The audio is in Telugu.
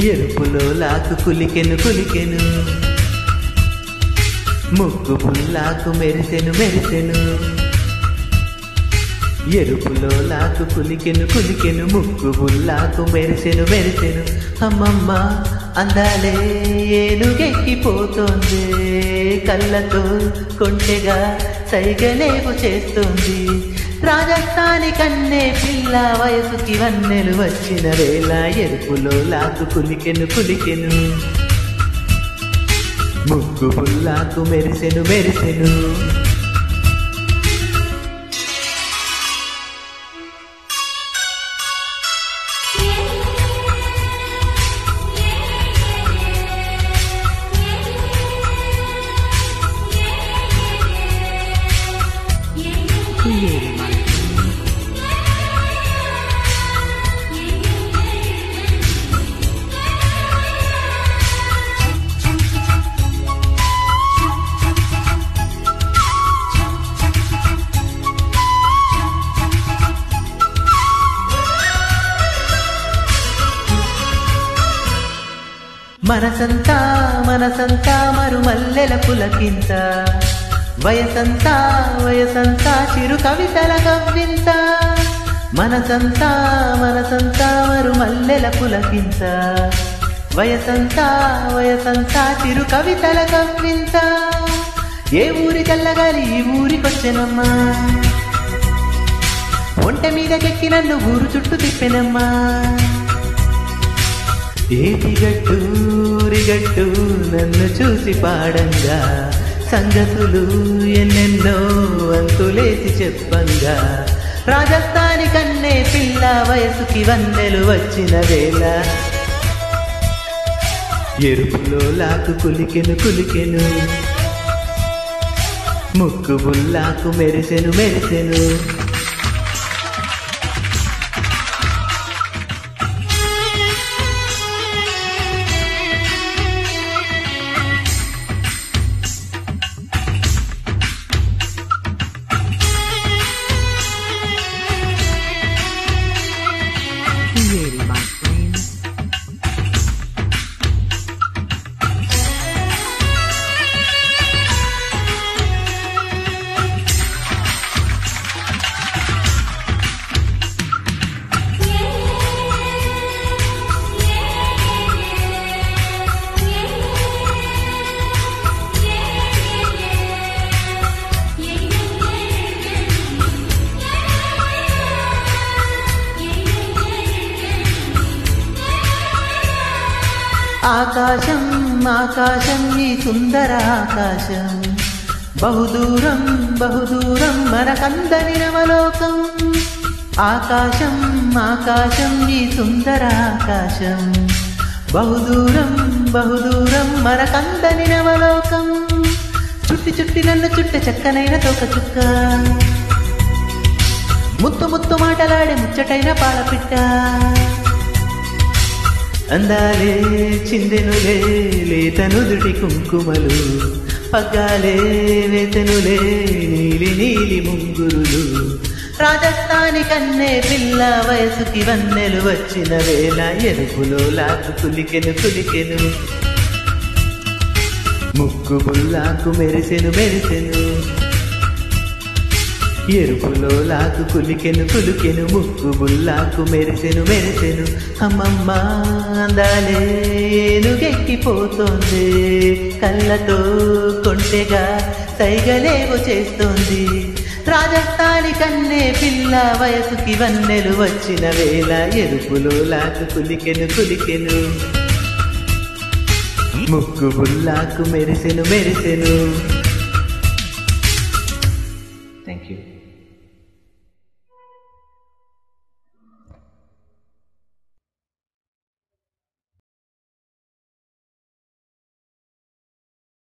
ఎరుపులో లాకు కులికెను కులికెను ముక్కు పుల్లాకు మెరిసెను మెరిసెను ఎరుపులో లాకు కులికెను కులికెను ముక్కు పుల్లాకు మెరిసెను మెరిసెను అమ్మమ్మ అందాలే ఏనుగెక్కిపోతోంది కళ్ళతో కొంటెగా సైగలేవు చేస్తోంది రాజస్థాని కన్నే పిల్ల వయసుకి వన్నెలు వచ్చిన వేళ ఎరుపులో లాకు కులికెను కులికెను ముగ్గు పుల్లాకు మెరిసెను మెరిసెను మనసంతా మనసంతా మరుమల్లెల పులకింత వయసంతా వయసంతా చిరు కవితల కవ్వింత మనసంతా మనసంతా మరుమల్లెల పులకింత వయసంతా వయసంతా చిరు కవితల కవ్వింత ఏ ఊరి కల్లగాలి ఈ ఊరికొచ్చెనమ్మా ఒంటె మీదకెక్కి నన్ను ఊరు చుట్టూ తిప్పెనమ్మా ఏటిగట్టూరిగట్టు నన్ను చూసి పాడంగా సంగతులు ఎన్నెన్నో అంతులేసి చెప్పంగా రాజస్థాని కన్నే పిల్ల వయసుకి వన్నెలు వచ్చిన వేళ ఎరుపులో లాకు కులికెను కులికెను ముక్కు బుల్లాకు మెరిసెను మెరిసెను ఆకాశం ఆకాశం ఈ సుందర ఆకాశం బహుదూరం బహుదూరం మనకందని నవలోకం ఆకాశం ఆకాశం ఈ సుందర ఆకాశం బహుదూరం బహుదూరం మనకందని నవలోకం చుట్టి చుట్టి నన్ను చుట్టె చక్కనైన తోక చుక్క ముత్తు ముత్తు మాటలాడే ముచ్చటైన పాలపిట్ట అందాలే చిందెనులే లేతనుదుటి కుంకుమలు పగ్గాలే వేతనులే నీలి నీలి ముంగురులు రాజస్థాని కన్నే పిల్ల వయసుకి వన్నెలు వచ్చిన వేళ ఎరుపులో లాకు కులికెను కులికెను ముక్కు బుల్లాకు మెరిసెను మెరిసెను ఎరుపులో లాకు కులికెను కులికెను ముక్కు బుల్లాకు మెరిసెను మెరిసెను అమ్మమ్మ అందాలే ఏనుగెక్కిపోతోంది కళ్ళతో కొంటెగా సైగలేవో చేస్తోంది రాజస్థాని కన్నే పిల్ల వయసుకి వన్నెలు వచ్చిన వేళ ఎరుపులో లాకు కులికెను కులికెను ముక్కు బుల్లాకు మెరిసెను మెరిసెను